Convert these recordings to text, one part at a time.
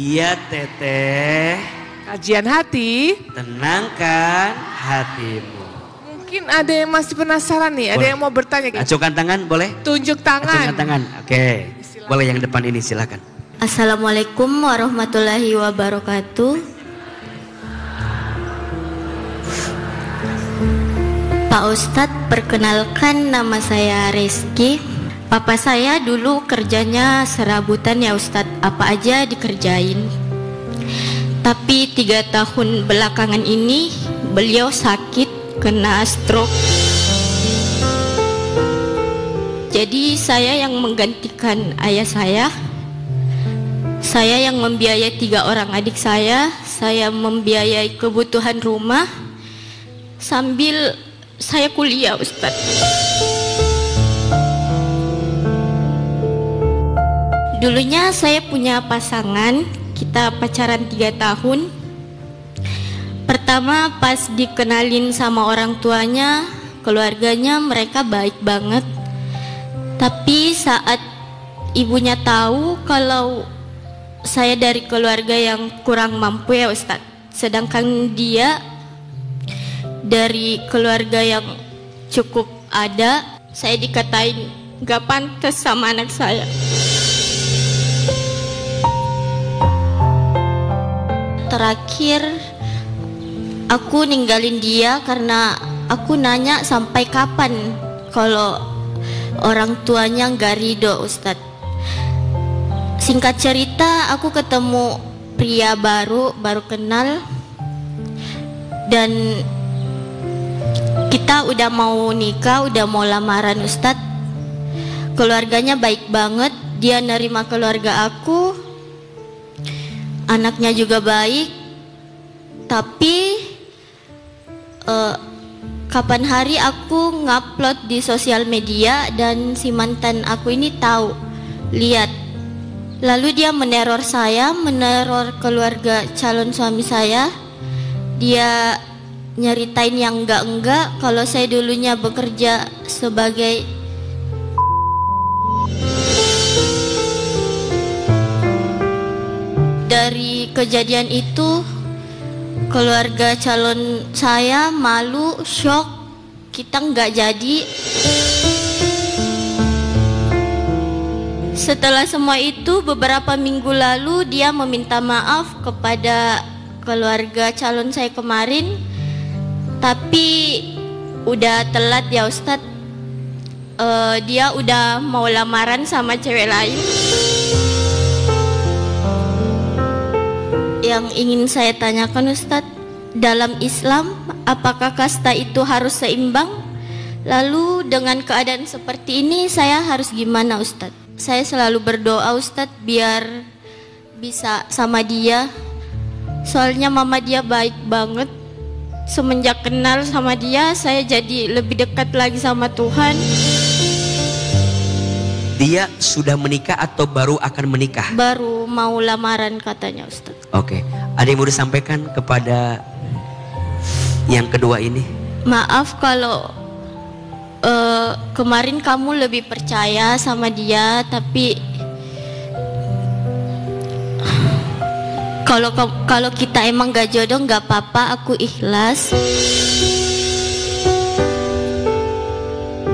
Iya Teteh. Kajian hati. Tenangkan hatimu. Mungkin ada yang masih penasaran nih, ada Boleh. yang mau bertanya. Acungkan tangan boleh? Tunjuk tangan. Acungkan tangan, oke. Boleh yang depan ini silakan. Assalamualaikum warahmatullahi wabarakatuh. Pak Ustadz, perkenalkan nama saya Reski. Papa saya dulu kerjanya serabutan ya Ustadz, apa aja dikerjain. Tapi 3 tahun belakangan ini beliau sakit, kena stroke. Jadi saya yang menggantikan ayah saya. Saya yang membiayai 3 orang adik saya membiayai kebutuhan rumah, sambil saya kuliah Ustadz. Dulunya saya punya pasangan, kita pacaran 3 tahun. Pertama pas dikenalin sama orang tuanya, keluarganya mereka baik banget. Tapi saat ibunya tahu kalau saya dari keluarga yang kurang mampu ya Ustadz, sedangkan dia dari keluarga yang cukup ada, saya dikatain gak pantas sama anak saya. Terakhir aku ninggalin dia karena aku nanya sampai kapan kalau orang tuanya gak ridho Ustadz. Singkat cerita aku ketemu pria baru kenal, dan kita udah mau nikah, udah mau lamaran Ustadz. Keluarganya baik banget, dia nerima keluarga aku, anaknya juga baik. Tapi kapan hari aku ngupload di sosial media dan si mantan aku ini tahu, lihat. Lalu dia meneror saya, meneror keluarga calon suami saya. Dia nyeritain yang enggak kalau saya dulunya bekerja sebagai dari kejadian itu keluarga calon saya malu, shock, kita enggak jadi. Setelah semua itu beberapa minggu lalu dia meminta maaf kepada keluarga calon saya kemarin. Tapi udah telat ya Ustadz. Dia udah mau lamaran sama cewek lain. Yang ingin saya tanyakan Ustadz, dalam Islam apakah kasta itu harus seimbang? Lalu dengan keadaan seperti ini saya harus gimana Ustadz? Saya selalu berdoa Ustadz biar bisa sama dia. Soalnya mama dia baik banget. Semenjak kenal sama dia, saya jadi lebih dekat lagi sama Tuhan. Dia sudah menikah atau baru akan menikah? Baru mau lamaran katanya Ustadz. Oke, ada yang mau disampaikan kepada yang kedua ini? Maaf kalau kemarin kamu lebih percaya sama dia, tapi kalau kita emang gak jodoh gak apa-apa, aku ikhlas.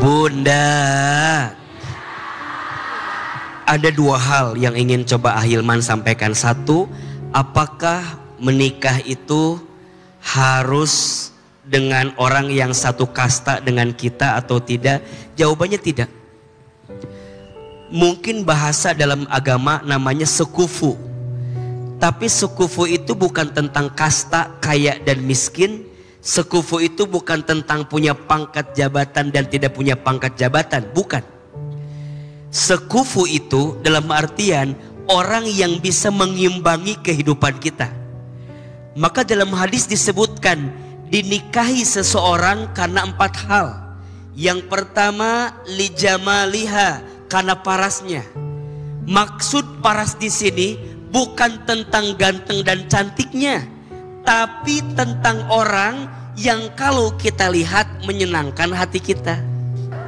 Bunda, ada 2 hal yang ingin coba Ahilman sampaikan. 1, apakah menikah itu harus dengan orang yang satu kasta dengan kita atau tidak? Jawabannya tidak. Mungkin bahasa dalam agama namanya sekufu. Tapi sekufu itu bukan tentang kasta kaya dan miskin. Sekufu itu bukan tentang punya pangkat jabatan dan tidak punya pangkat jabatan. Bukan. Sekufu itu dalam artian orang yang bisa mengimbangi kehidupan kita. Maka dalam hadis disebutkan dinikahi seseorang karena 4 hal. Yang pertama lijamaliha, karena parasnya. Maksud paras di sini bukan tentang ganteng dan cantiknya, tapi tentang orang yang kalau kita lihat menyenangkan hati kita.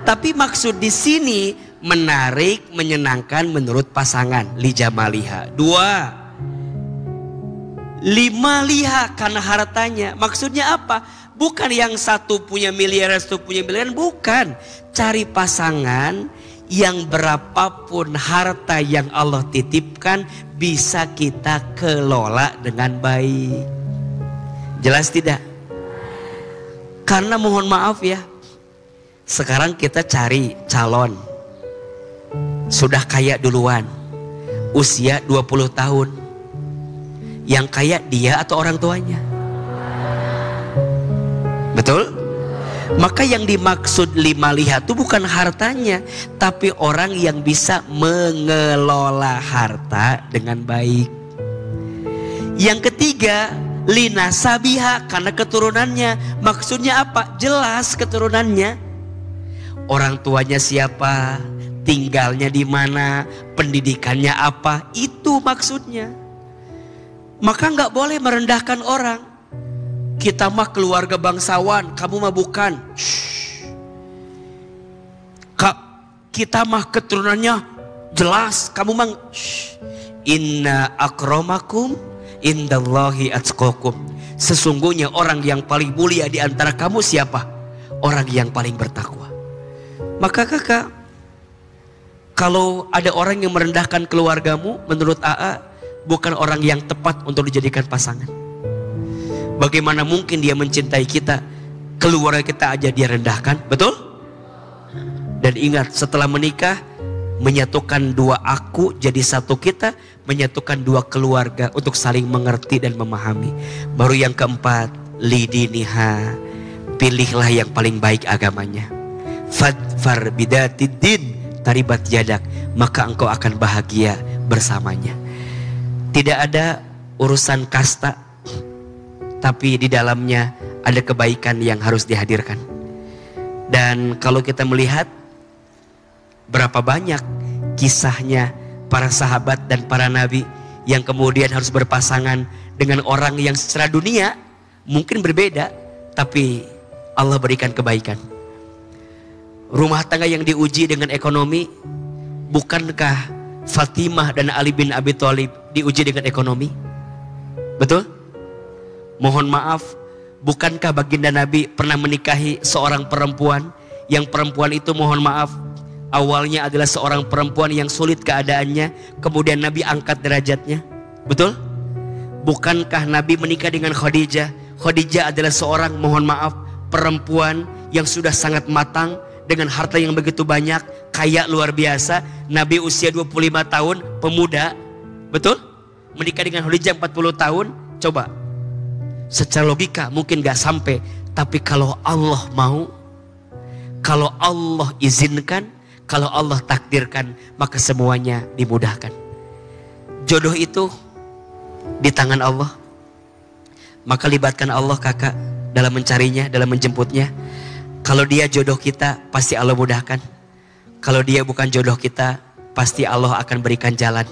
Tapi maksud di sini menarik, menyenangkan menurut pasangan, lijamaliha. 2, liha karena hartanya. Maksudnya apa? Bukan yang satu punya miliar, satu punya miliaran, bukan. Cari pasangan yang berapapun harta yang Allah titipkan bisa kita kelola dengan baik. Jelas tidak? Karena mohon maaf ya, sekarang kita cari calon sudah kaya duluan, usia 20 tahun. Yang kaya dia atau orang tuanya? Betul? Maka yang dimaksud liha itu bukan hartanya, tapi orang yang bisa mengelola harta dengan baik. Yang ketiga, linasabiha, karena keturunannya. Maksudnya apa? Jelas keturunannya. Orang tuanya siapa, tinggalnya di mana, pendidikannya apa, itu maksudnya. Maka nggak boleh merendahkan orang. Kita mah keluarga bangsawan, kamu mah bukan. Kita mah keturunannya jelas, kamu mah. Inna akramakum indallahi atqakum. Sesungguhnya orang yang paling mulia di antara kamu siapa? Orang yang paling bertakwa. Maka kakak, kalau ada orang yang merendahkan keluargamu, menurut AA bukan orang yang tepat untuk dijadikan pasangan. Bagaimana mungkin dia mencintai kita, keluarga kita aja dia rendahkan, betul? Dan ingat, setelah menikah, menyatukan dua aku jadi satu kita, menyatukan dua keluarga untuk saling mengerti dan memahami. Baru yang keempat, lidiniha, pilihlah yang paling baik agamanya. Fadfar bidatid taribat yadak, maka engkau akan bahagia bersamanya. Tidak ada urusan kasta, tapi di dalamnya ada kebaikan yang harus dihadirkan. Dan kalau kita melihat berapa banyak kisahnya para sahabat dan para nabi yang kemudian harus berpasangan dengan orang yang secara dunia mungkin berbeda, tapi Allah berikan kebaikan. Rumah tangga yang diuji dengan ekonomi, bukankah Fatimah dan Ali bin Abi Thalib diuji dengan ekonomi? Betul? Mohon maaf, bukankah baginda Nabi pernah menikahi seorang perempuan, yang perempuan itu mohon maaf awalnya adalah seorang perempuan yang sulit keadaannya, kemudian Nabi angkat derajatnya? Betul? Bukankah Nabi menikah dengan Khadijah? Khadijah adalah seorang mohon maaf perempuan yang sudah sangat matang, dengan harta yang begitu banyak, kaya luar biasa. Nabi usia 25 tahun, pemuda, betul? Menikah dengan Khadijah 40 tahun. Coba, secara logika mungkin gak sampai, tapi kalau Allah mau, kalau Allah izinkan, kalau Allah takdirkan, maka semuanya dimudahkan. Jodoh itu di tangan Allah. Maka libatkan Allah kakak dalam mencarinya, dalam menjemputnya. Kalau dia jodoh kita, pasti Allah mudahkan. Kalau dia bukan jodoh kita, pasti Allah akan berikan jalan.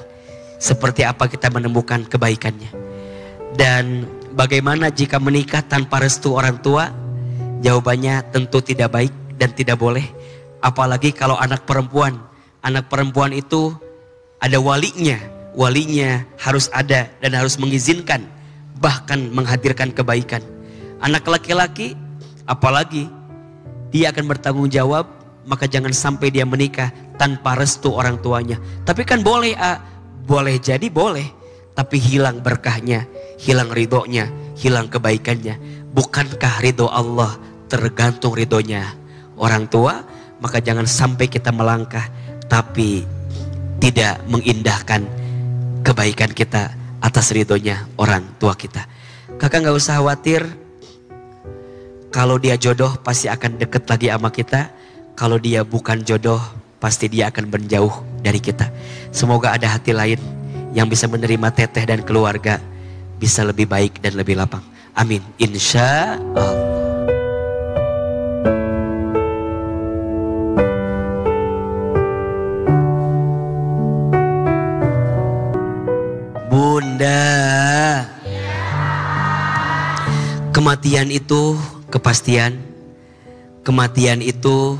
Seperti apa kita menemukan kebaikannya. Dan bagaimana jika menikah tanpa restu orang tua? Jawabannya tentu tidak baik dan tidak boleh. Apalagi kalau anak perempuan. Anak perempuan itu ada walinya. Walinya harus ada dan harus mengizinkan, bahkan menghadirkan kebaikan. Anak laki-laki, apalagi dia akan bertanggung jawab, maka jangan sampai dia menikah tanpa restu orang tuanya. Tapi kan boleh, boleh jadi boleh, tapi hilang berkahnya, hilang ridhonya, hilang kebaikannya. Bukankah ridho Allah tergantung ridhonya orang tua? Maka jangan sampai kita melangkah tapi tidak mengindahkan kebaikan kita atas ridhonya orang tua kita. Kakak gak usah khawatir. Kalau dia jodoh pasti akan deket lagi sama kita. Kalau dia bukan jodoh pasti dia akan menjauh dari kita. Semoga ada hati lain yang bisa menerima teteh dan keluarga bisa lebih baik dan lebih lapang. Amin. Insya Allah. Bunda, kematian itu kepastian. Kematian itu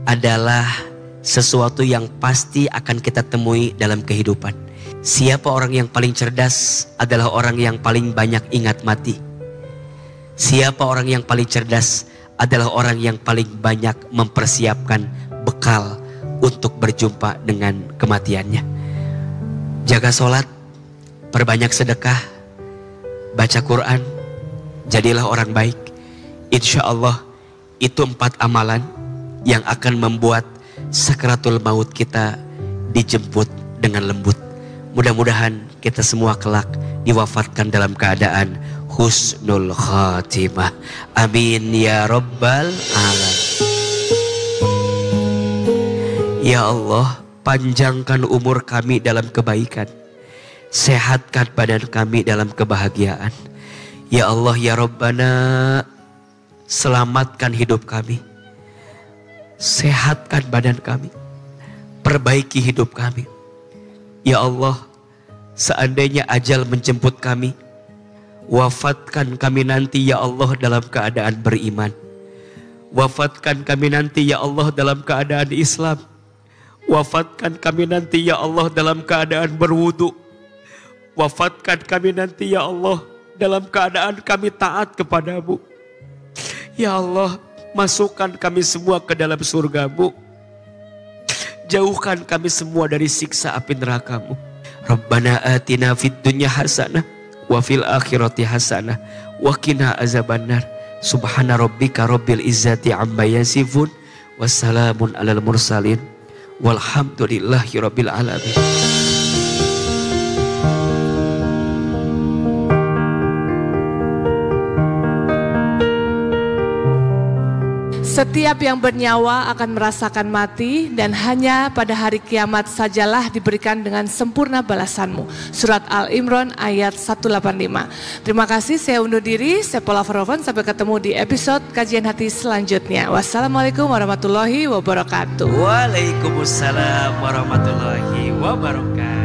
adalah sesuatu yang pasti akan kita temui dalam kehidupan. Siapa orang yang paling cerdas adalah orang yang paling banyak ingat mati. Siapa orang yang paling cerdas adalah orang yang paling banyak mempersiapkan bekal untuk berjumpa dengan kematiannya. Jaga sholat, perbanyak sedekah, baca Quran, jadilah orang baik. Insya Allah itu 4 amalan yang akan membuat sakaratul maut kita dijemput dengan lembut. Mudah-mudahan kita semua kelak diwafatkan dalam keadaan husnul khatimah. Amin ya rabbal alamin. Ya Allah, panjangkan umur kami dalam kebaikan, sehatkan badan kami dalam kebahagiaan. Ya Allah ya Rabbana, selamatkan hidup kami, sehatkan badan kami, perbaiki hidup kami. Ya Allah, seandainya ajal menjemput kami, wafatkan kami nanti ya Allah dalam keadaan beriman. Wafatkan kami nanti ya Allah dalam keadaan Islam. Wafatkan kami nanti ya Allah dalam keadaan berwudu. Wafatkan kami nanti ya Allah dalam keadaan kami taat kepadamu. Ya Allah, masukkan kami semua ke dalam surgamu. Jauhkan kami semua dari siksa api neraka-Mu. Rabbana atina fid dunya hasanah wa fil akhirati hasanah wa qina azabannar. Subhana rabbika rabbil izzati amma yasifun. Wassalamun alal mursalin. Walhamdulillahi rabbil alamin. Setiap yang bernyawa akan merasakan mati dan hanya pada hari kiamat sajalah diberikan dengan sempurna balasanmu. Surat Al-Imran ayat 185. Terima kasih, saya undur diri. Saya Paula Verhoeven. Sampai ketemu di episode Kajian Hati selanjutnya. Wassalamualaikum warahmatullahi wabarakatuh. Waalaikumsalam warahmatullahi wabarakatuh.